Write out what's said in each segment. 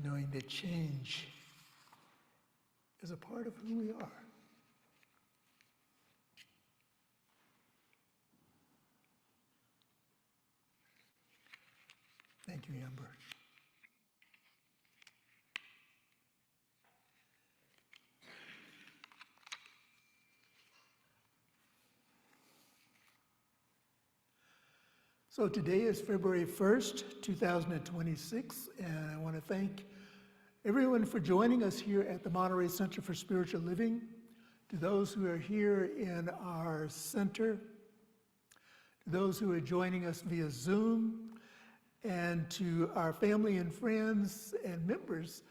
knowing that change is a part of who we are. Thank you, Amber. So today is February 1st, 2026, and I want to thank everyone for joining us here at the Monterey Center for Spiritual Living, to those who are here in our center, to those who are joining us via Zoom, and to our family and friends and members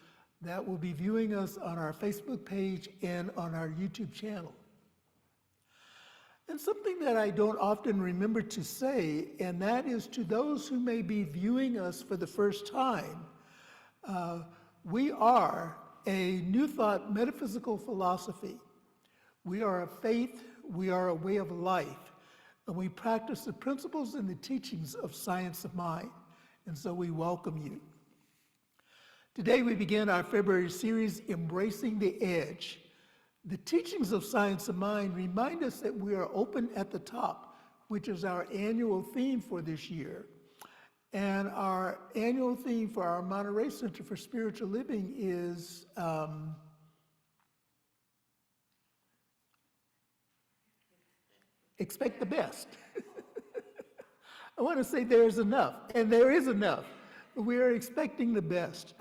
that will be viewing us on our Facebook page and on our YouTube channel. And something that I don't often remember to say, and that is to those who may be viewing us for the first time, we are a New Thought metaphysical philosophy. We are a faith, we are a way of life, and we practice the principles and the teachings of science of mind. And so we welcome you. Today we begin our February series, Embracing the Edge. The teachings of Science of Mind remind us that we are open at the top, which is our annual theme for this year. And our annual theme for our Monterey Center for Spiritual Living is expect the best. I want to say there is enough, and there is enough. We are expecting the best.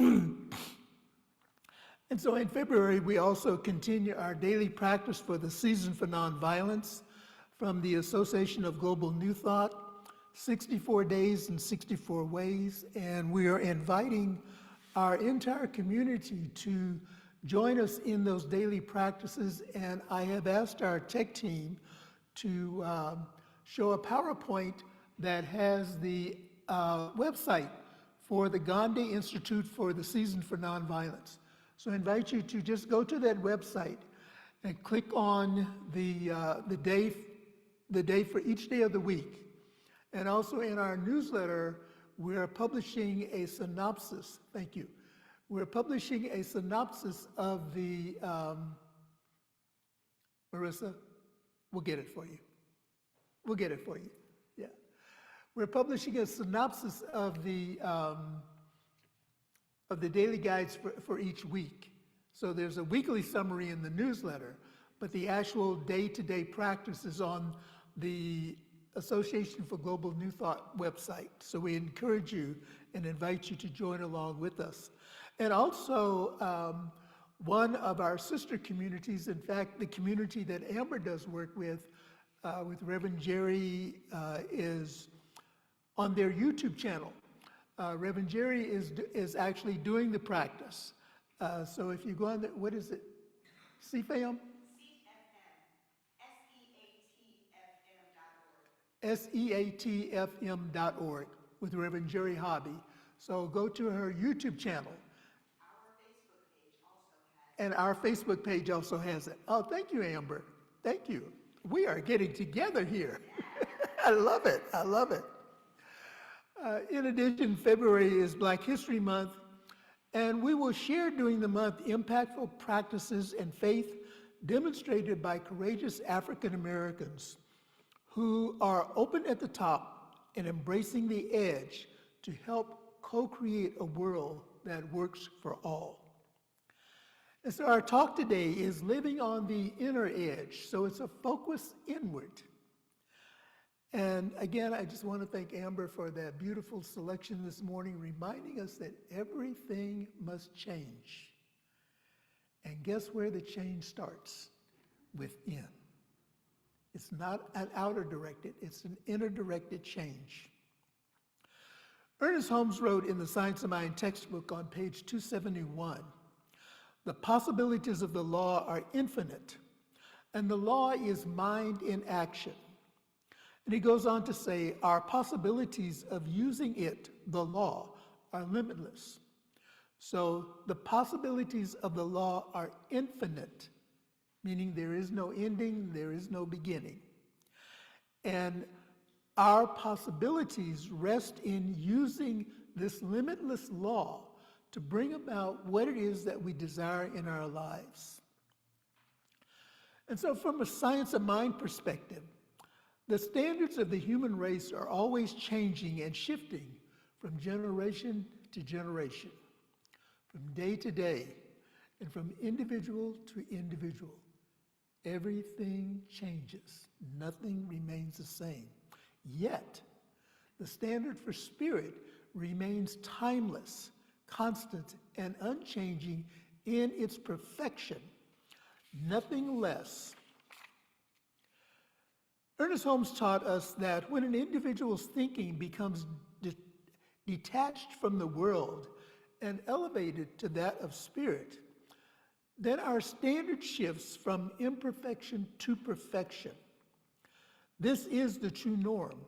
And so in February, we also continue our daily practice for the Season for Nonviolence from the Association of Global New Thought, 64 Days and 64 Ways. And we are inviting our entire community to join us in those daily practices. And I have asked our tech team to show a PowerPoint that has the website for the Gandhi Institute for the Season for Nonviolence. So I invite you to just go to that website and click on the day for each day of the week. And also in our newsletter, we are publishing a synopsis. Thank you. We're publishing a synopsis of the, Marissa, we'll get it for you. We'll get it for you. Yeah. We're publishing a synopsis of the daily guides for each week. So there's a weekly summary in the newsletter, but the actual day-to-day practice is on the Association for Global New Thought website. So we encourage you and invite you to join along with us. And also, one of our sister communities, in fact, the community that Amber does work with Reverend Jerry, is on their YouTube channel. Reverend Jerry is actually doing the practice. So if you go on there, what is it? CFAM? SEATFM.org with Reverend Jerry Hobby. So go to her YouTube channel. Our Facebook page also has it. Oh, thank you, Amber. Thank you. We are getting together here. I love it. I love it. In addition, February is Black History Month, and we will share during the month impactful practices and faith demonstrated by courageous African Americans who are open at the top and embracing the edge to help co-create a world that works for all. And so our talk today is living on the inner edge, so it's a focus inward. And again, I just want to thank Amber for that beautiful selection this morning, reminding us that everything must change. And guess where the change starts? Within. It's not an outer directed, it's an inner directed change. Ernest Holmes wrote in the Science of Mind textbook on page 271, "The possibilities of the law are infinite, and the law is mind in action." And he goes on to say, our possibilities of using it, the law, are limitless. So the possibilities of the law are infinite, meaning there is no ending, there is no beginning. And our possibilities rest in using this limitless law to bring about what it is that we desire in our lives. And so from a science of mind perspective, the standards of the human race are always changing and shifting from generation to generation, from day to day, and from individual to individual. Everything changes. Nothing remains the same. Yet, the standard for spirit remains timeless, constant, and unchanging in its perfection. Nothing less. Ernest Holmes taught us that when an individual's thinking becomes detached from the world and elevated to that of spirit, then our standard shifts from imperfection to perfection. This is the true norm.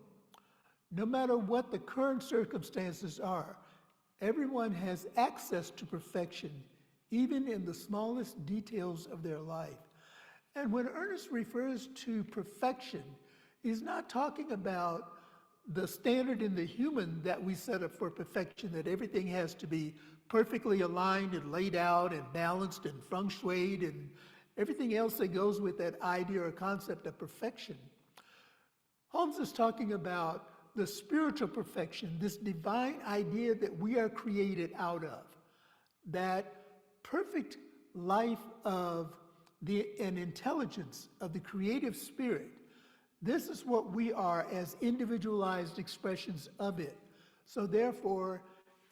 No matter what the current circumstances are, everyone has access to perfection, even in the smallest details of their life. And when Ernest refers to perfection, he's not talking about the standard in the human that we set up for perfection, that everything has to be perfectly aligned and laid out and balanced and feng shuied and everything else that goes with that idea or concept of perfection. Holmes is talking about the spiritual perfection, this divine idea that we are created out of, that perfect life of an intelligence of the creative spirit. This is what we are as individualized expressions of it. So therefore,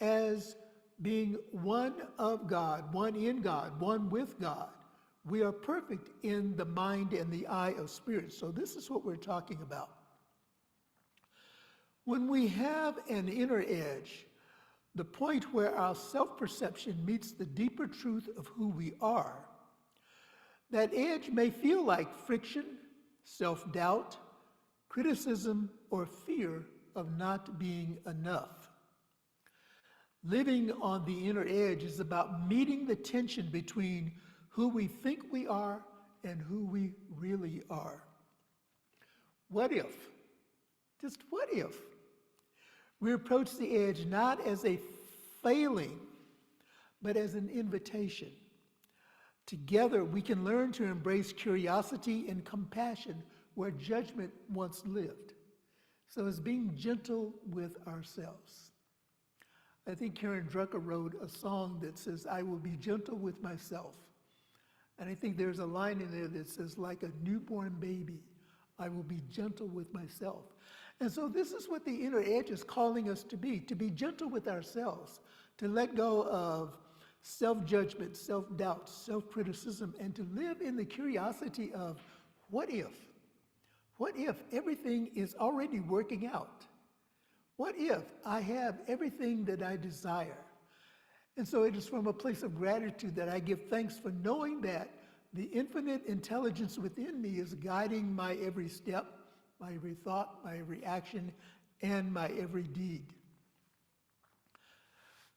as being one of God, one in God, one with God, we are perfect in the mind and the eye of spirit. So this is what we're talking about. When we have an inner edge, the point where our self-perception meets the deeper truth of who we are, that edge may feel like friction, self-doubt, criticism, or fear of not being enough. Living on the inner edge is about meeting the tension between who we think we are and who we really are. What if, just what if, we approach the edge not as a failing, but as an invitation? Together, we can learn to embrace curiosity and compassion where judgment once lived. So it's being gentle with ourselves. I think Karen Drucker wrote a song that says, "I will be gentle with myself." And I think there's a line in there that says, "Like a newborn baby, I will be gentle with myself." And so this is what the inner edge is calling us to be gentle with ourselves, to let go of self-judgment, self-doubt, self-criticism, and to live in the curiosity of what if? What if everything is already working out? What if I have everything that I desire? And so it is from a place of gratitude that I give thanks for knowing that the infinite intelligence within me is guiding my every step, my every thought, my every action, and my every deed.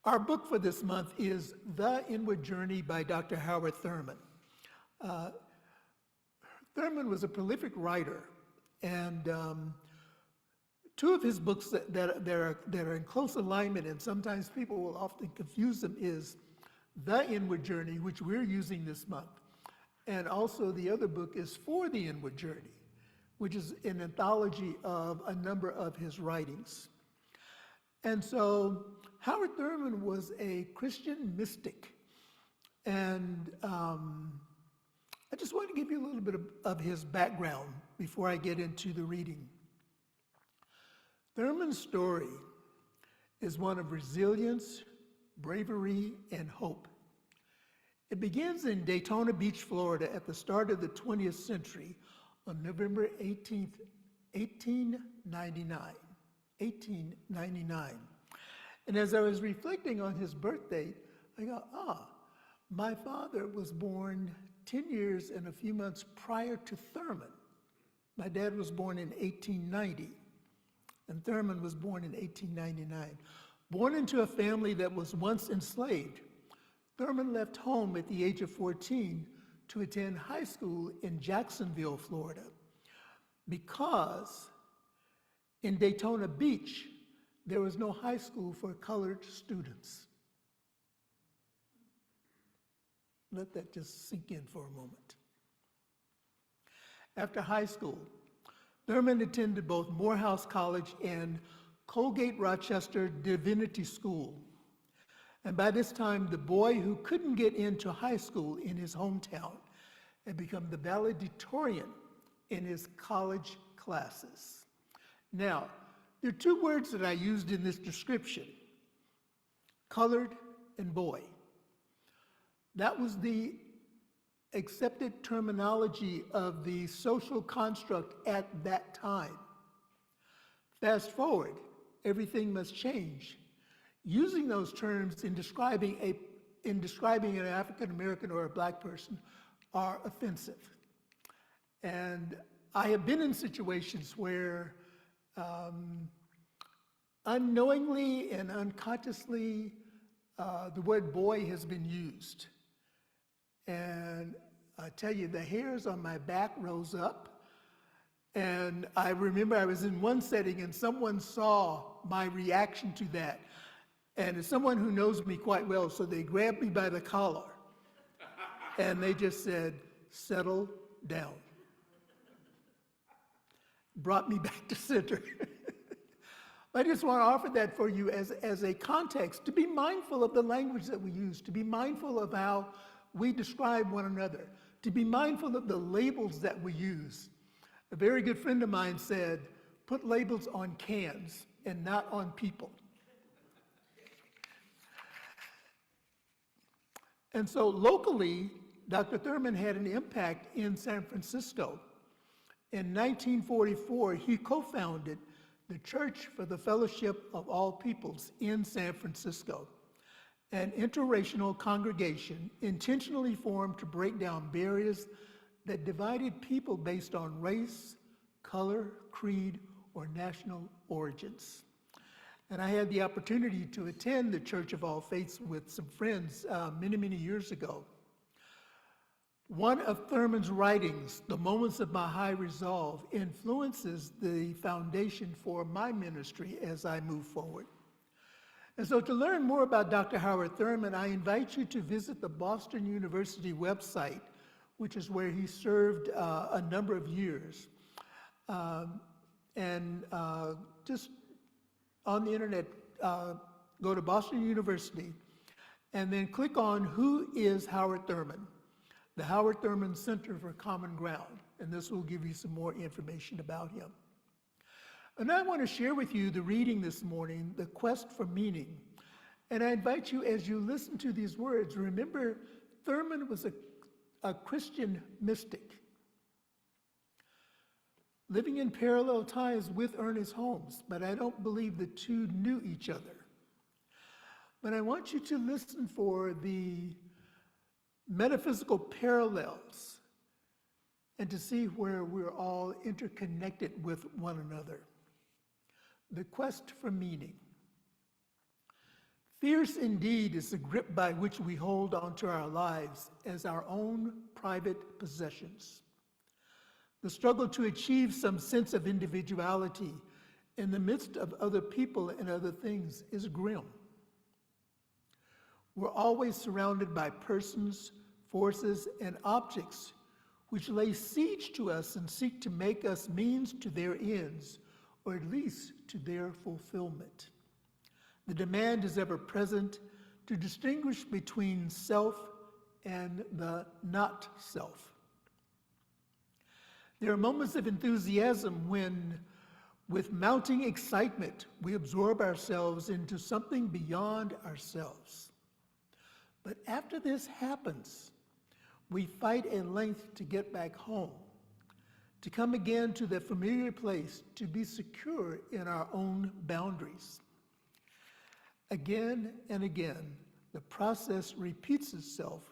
Our book for this month is The Inward Journey by Dr. Howard Thurman. Thurman was a prolific writer, and two of his books that are in close alignment, and sometimes people will often confuse them, is The Inward Journey, which we're using this month, and also the other book is For the Inward Journey, which is an anthology of a number of his writings. And so Howard Thurman was a Christian mystic. And I just want to give you a little bit of his background before I get into the reading. Thurman's story is one of resilience, bravery, and hope. It begins in Daytona Beach, Florida at the start of the 20th century on November 18th, 1899. And as I was reflecting on his birth date, I go, my father was born 10 years and a few months prior to Thurman. My dad was born in 1890, and Thurman was born in 1899. Born into a family that was once enslaved, Thurman left home at the age of 14 to attend high school in Jacksonville, Florida, because in Daytona Beach, there was no high school for colored students. Let that just sink in for a moment. After high school, Thurman attended both Morehouse College and Colgate Rochester Divinity School. And by this time, the boy who couldn't get into high school in his hometown had become the valedictorian in his college classes. Now, there are two words that I used in this description: colored and boy. That was the accepted terminology of the social construct at that time. Fast forward, everything must change. Using those terms in describing an African American or a black person are offensive. And I have been in situations where unknowingly and unconsciously the word boy has been used. And I tell you, the hairs on my back rose up. And I remember I was in one setting and someone saw my reaction to that. And it's someone who knows me quite well, so they grabbed me by the collar and they just said, "Settle down." Brought me back to center. I just want to offer that for you as a context, to be mindful of the language that we use, to be mindful of how we describe one another, to be mindful of the labels that we use. A very good friend of mine said, "Put labels on cans and not on people." And so locally, Dr. Thurman had an impact in San Francisco. In 1944, he co-founded the Church for the Fellowship of All Peoples in San Francisco, an interracial congregation intentionally formed to break down barriers that divided people based on race, color, creed, or national origins. And I had the opportunity to attend the Church of All Faiths with some friends many, many years ago. One of Thurman's writings, The Moments of My High Resolve, influences the foundation for my ministry as I move forward. And so to learn more about Dr. Howard Thurman, I invite you to visit the Boston University website, which is where he served a number of years. Just on the internet, go to Boston University and then click on Who is Howard Thurman? The Howard Thurman Center for Common Ground, and this will give you some more information about him. And I want to share with you the reading this morning, The Quest for Meaning. And I invite you, as you listen to these words, remember Thurman was a Christian mystic, living in parallel times with Ernest Holmes, but I don't believe the two knew each other. But I want you to listen for the metaphysical parallels and to see where we're all interconnected with one another. The quest for meaning. Fierce indeed is the grip by which we hold onto our lives as our own private possessions. The struggle to achieve some sense of individuality in the midst of other people and other things is grim. We're always surrounded by persons, forces, and objects which lay siege to us and seek to make us means to their ends, or at least to their fulfillment. The demand is ever present to distinguish between self and the not self. There are moments of enthusiasm when, with mounting excitement, we absorb ourselves into something beyond ourselves. But after this happens, we fight at length to get back home, to come again to that familiar place, to be secure in our own boundaries. Again and again, the process repeats itself,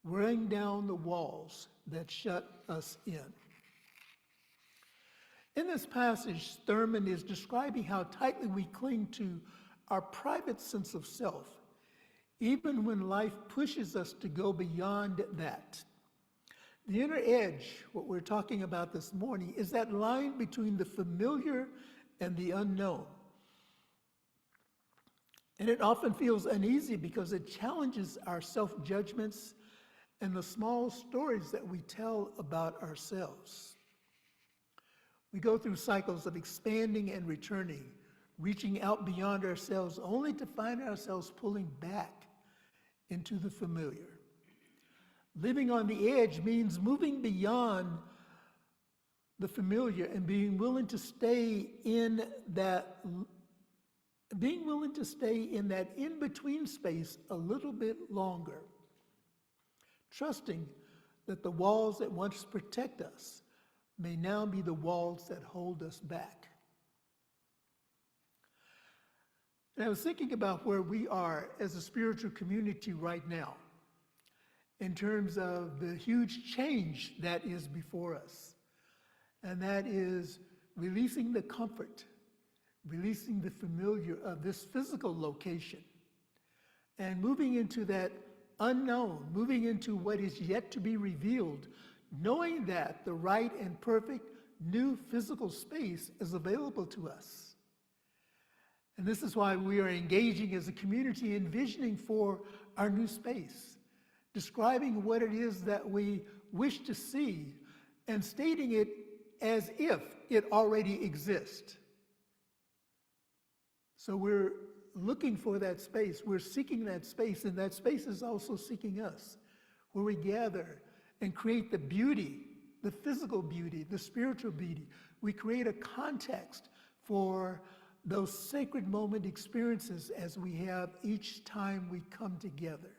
wearing down the walls that shut us in. In this passage, Thurman is describing how tightly we cling to our private sense of self, even when life pushes us to go beyond that. The inner edge, what we're talking about this morning, is that line between the familiar and the unknown. And it often feels uneasy because it challenges our self-judgments and the small stories that we tell about ourselves. We go through cycles of expanding and returning, reaching out beyond ourselves only to find ourselves pulling back into the familiar. Living on the edge means moving beyond the familiar and being willing to stay in that in-between space a little bit longer, trusting that the walls that once protect us may now be the walls that hold us back. And I was thinking about where we are as a spiritual community right now in terms of the huge change that is before us. And that is releasing the comfort, releasing the familiar of this physical location, and moving into that unknown, moving into what is yet to be revealed, knowing that the right and perfect new physical space is available to us. And this is why we are engaging as a community, envisioning for our new space, describing what it is that we wish to see, and stating it as if it already exists. So we're looking for that space, we're seeking that space, and that space is also seeking us, where we gather and create the beauty, the physical beauty, the spiritual beauty. We create a context for those sacred moment experiences as we have each time we come together.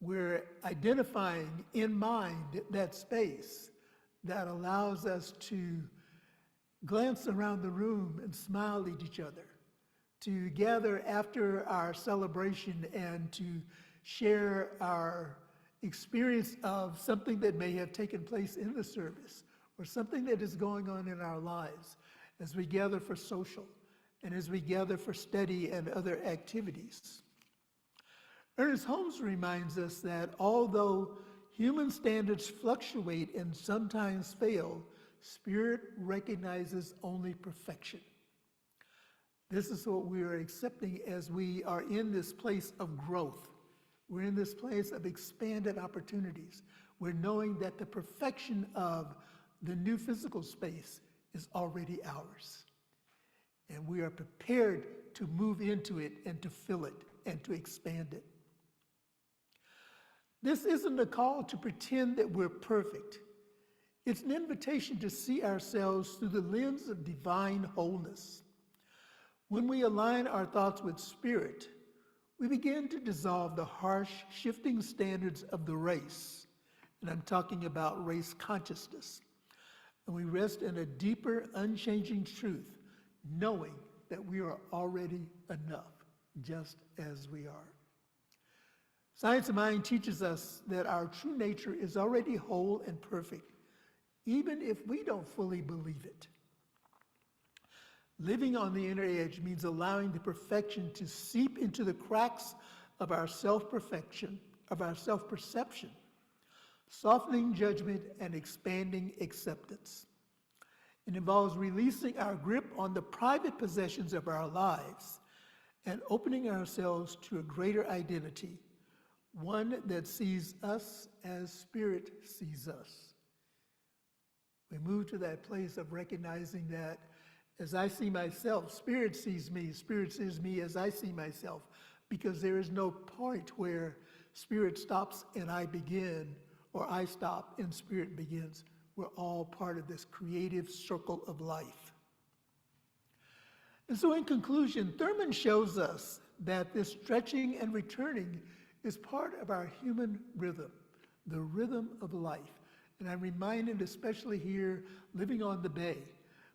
We're identifying in mind that space that allows us to glance around the room and smile at each other, to gather after our celebration and to share our experience of something that may have taken place in the service or something that is going on in our lives as we gather for social and as we gather for study and other activities. Ernest Holmes reminds us that although human standards fluctuate and sometimes fail, Spirit recognizes only perfection. This is what we are accepting as we are in this place of growth. We're in this place of expanded opportunities. We're knowing that the perfection of the new physical space is already ours. And we are prepared to move into it and to fill it and to expand it. This isn't a call to pretend that we're perfect. It's an invitation to see ourselves through the lens of divine wholeness. When we align our thoughts with Spirit, we begin to dissolve the harsh, shifting standards of the race. And I'm talking about race consciousness. And we rest in a deeper, unchanging truth, knowing that we are already enough, just as we are. Science of Mind teaches us that our true nature is already whole and perfect, even if we don't fully believe it. Living on the inner edge means allowing the perfection to seep into the cracks of our self-perfection, of our self-perception, softening judgment and expanding acceptance. It involves releasing our grip on the private possessions of our lives and opening ourselves to a greater identity, one that sees us as Spirit sees us. We move to that place of recognizing that as I see myself, Spirit sees me as I see myself, because there is no point where Spirit stops and I begin, or I stop and Spirit begins. We're all part of this creative circle of life. And so in conclusion, Thurman shows us that this stretching and returning is part of our human rhythm, the rhythm of life. And I'm reminded, especially here, living on the bay,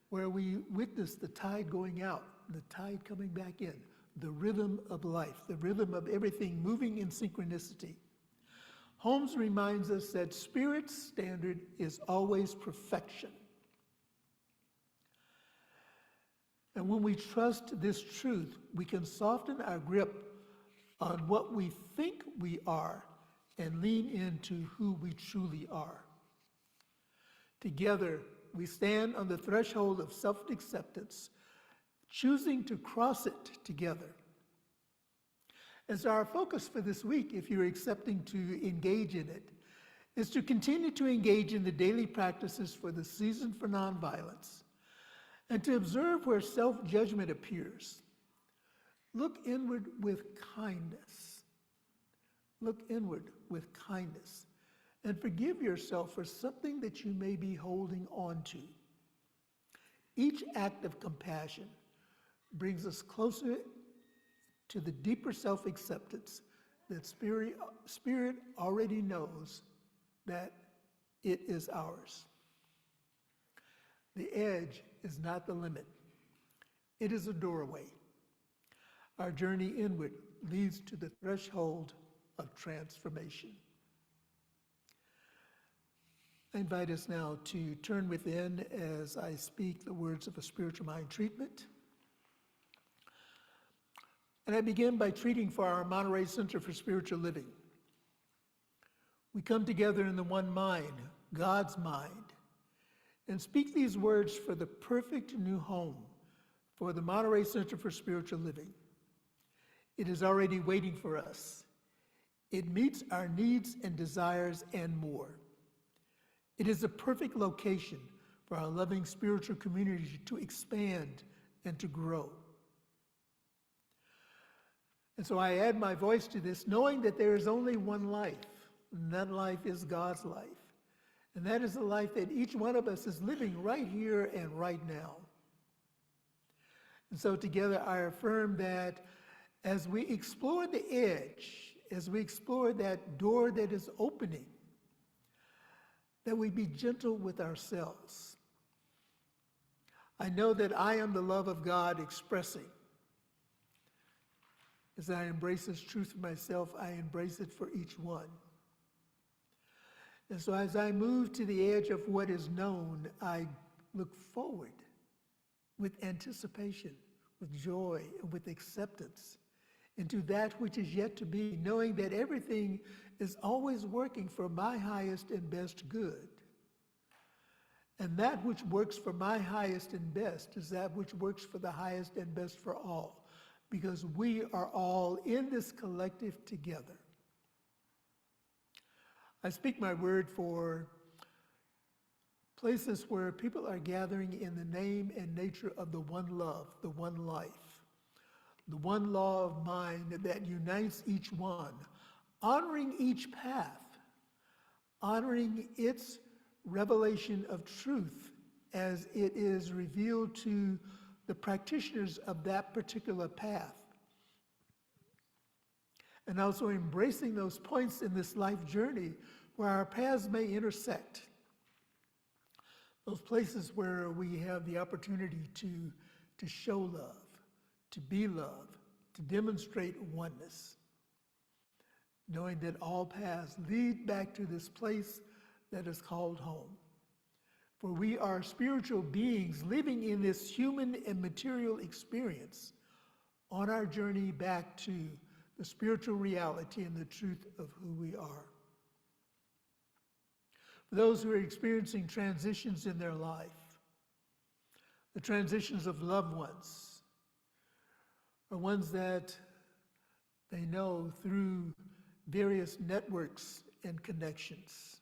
where we witness the tide going out, the tide coming back in, the rhythm of life, the rhythm of everything moving in synchronicity. Holmes reminds us that Spirit's standard is always perfection. And when we trust this truth, we can soften our grip on what we think we are and lean into who we truly are. Together, we stand on the threshold of self-acceptance, choosing to cross it together. And so our focus for this week, if you're accepting to engage in it, is to continue to engage in the daily practices for the season for nonviolence and to observe where self-judgment appears. Look inward with kindness. Look inward with kindness and forgive yourself for something that you may be holding on to. Each act of compassion brings us closer to the deeper self-acceptance that Spirit already knows that it is ours. The edge is not the limit. It is a doorway. Our journey inward leads to the threshold of transformation. I invite us now to turn within as I speak the words of a spiritual mind treatment. And I begin by treating for our Monterey Center for Spiritual Living. We come together in the one mind, God's mind, and speak these words for the perfect new home for the Monterey Center for Spiritual Living. It is already waiting for us. It meets our needs and desires and more. It is a perfect location for our loving spiritual community to expand and to grow. And so I add my voice to this, knowing that there is only one life, and that life is God's life. And that is the life that each one of us is living right here and right now. And so together I affirm that as we explore the edge, as we explore that door that is opening, that we be gentle with ourselves. I know that I am the love of God expressing. As I embrace this truth for myself, I embrace it for each one. And so as I move to the edge of what is known, I look forward with anticipation, with joy, and with acceptance into that which is yet to be, knowing that everything is always working for my highest and best good. And that which works for my highest and best is that which works for the highest and best for all, because we are all in this collective together. I speak my word for places where people are gathering in the name and nature of the one love, the one life, the one law of mind that unites each one, honoring each path, honoring its revelation of truth as it is revealed to the practitioners of that particular path. And also embracing those points in this life journey where our paths may intersect. Those places where we have the opportunity to show love, to be love, to demonstrate oneness, knowing that all paths lead back to this place that is called home. For we are spiritual beings living in this human and material experience on our journey back to the spiritual reality and the truth of who we are. For those who are experiencing transitions in their life, the transitions of loved ones, or ones that they know through various networks and connections,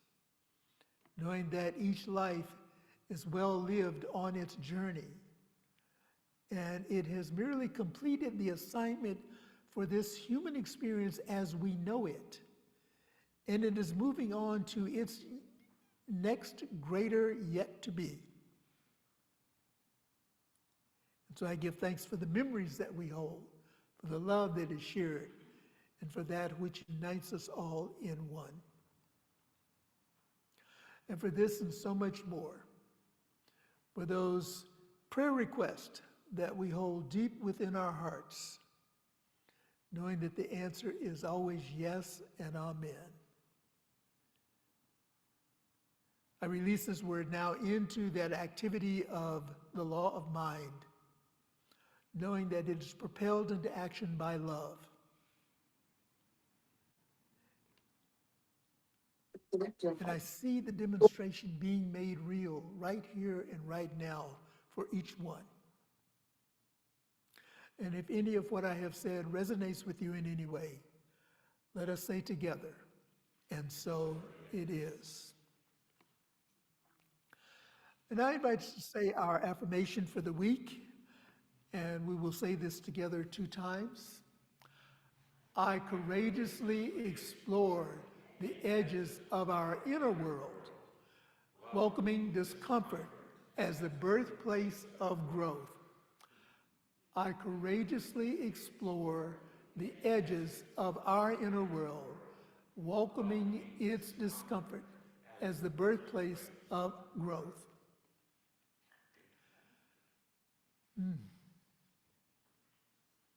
knowing that each life is well lived on its journey, and it has merely completed the assignment for this human experience as we know it, and it is moving on to its next greater yet to be. And so I give thanks for the memories that we hold, for the love that is shared, and for that which unites us all in one. And for this and so much more, for those prayer requests that we hold deep within our hearts, knowing that the answer is always yes and amen. I release this word now into that activity of the law of mind, knowing that it is propelled into action by love. And I see the demonstration being made real right here and right now for each one. And if any of what I have said resonates with you in any way, let us say together, and so it is. And I invite you to say our affirmation for the week, and we will say this together 2 times. I courageously explore the edges of our inner world, welcoming discomfort as the birthplace of growth. I courageously explore the edges of our inner world, welcoming its discomfort as the birthplace of growth.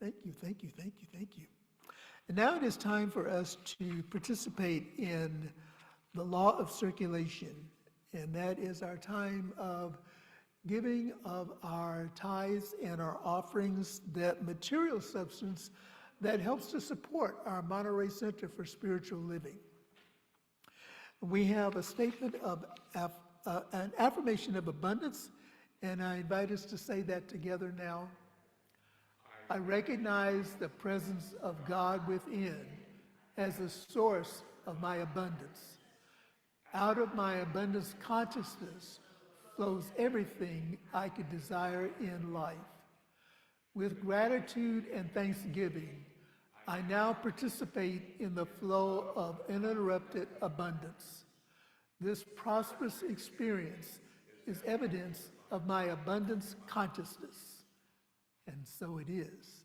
Thank you, thank you, thank you, thank you. And now it is time for us to participate in the law of circulation, and that is our time of giving of our tithes and our offerings, that material substance that helps to support our Monterey Center for Spiritual Living. We have a statement of an affirmation of abundance, and I invite us to say that together now. I recognize the presence of God within as the source of my abundance. Out of my abundance consciousness flows everything I could desire in life. With gratitude and thanksgiving, I now participate in the flow of uninterrupted abundance. This prosperous experience is evidence of my abundance consciousness. And so it is.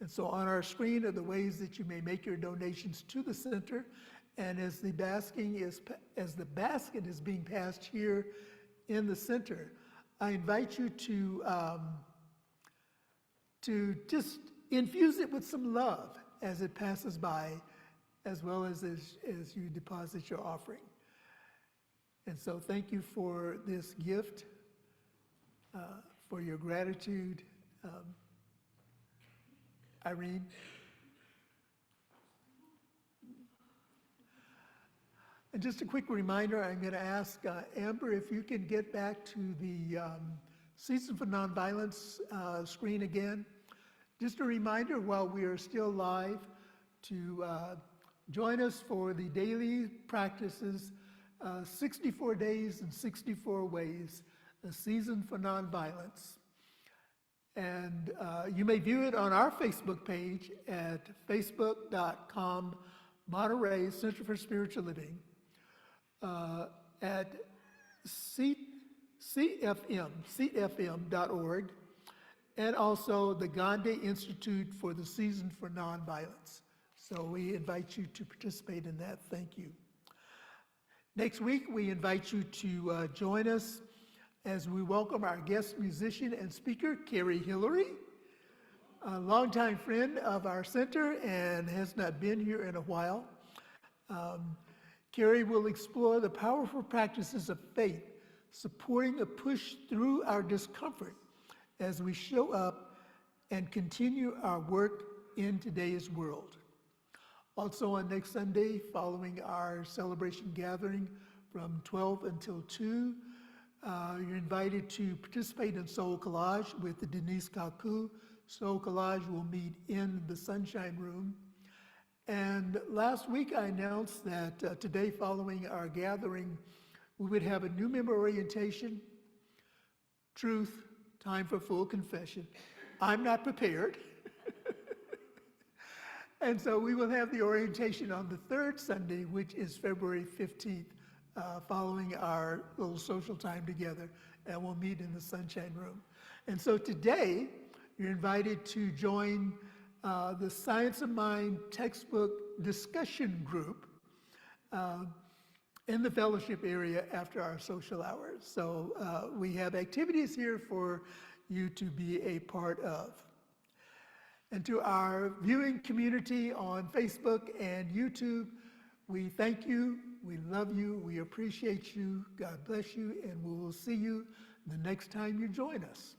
And so on our screen are the ways that you may make your donations to the center. And as the basket is being passed here in the center, I invite you to just infuse it with some love as it passes by, as well as you deposit your offering. And so thank you for this gift, for your gratitude. Irene? And just a quick reminder, I'm going to ask Amber if you can get back to the Season for Nonviolence screen again. Just a reminder, while we are still live, to join us for the daily practices, 64 Days and 64 Ways, a Season for Nonviolence. And you may view it on our Facebook page at facebook.com Monterey Center for Spiritual Living, at seatfm.org, and also the Gandhi Institute for the Season for Nonviolence. So we invite you to participate in that. Thank you. Next week, we invite you to join us as we welcome our guest musician and speaker, Carrie Hillary, a longtime friend of our center and has not been here in a while. Carrie will explore the powerful practices of faith, supporting a push through our discomfort as we show up and continue our work in today's world. Also on next Sunday, following our celebration gathering from 12 until 2, you're invited to participate in Soul Collage with Denise Kaku. Soul Collage will meet in the Sunshine Room. And last week I announced that today, following our gathering, we would have a new member orientation, truth, time for full confession. I'm not prepared. And so we will have the orientation on the third Sunday, which is February 15th. Following our little social time together, and we'll meet in the Sunshine Room. And so today, you're invited to join the Science of Mind textbook discussion group in the fellowship area after our social hours. So we have activities here for you to be a part of. And to our viewing community on Facebook and YouTube, we thank you, we love you, we appreciate you, God bless you, and we will see you the next time you join us.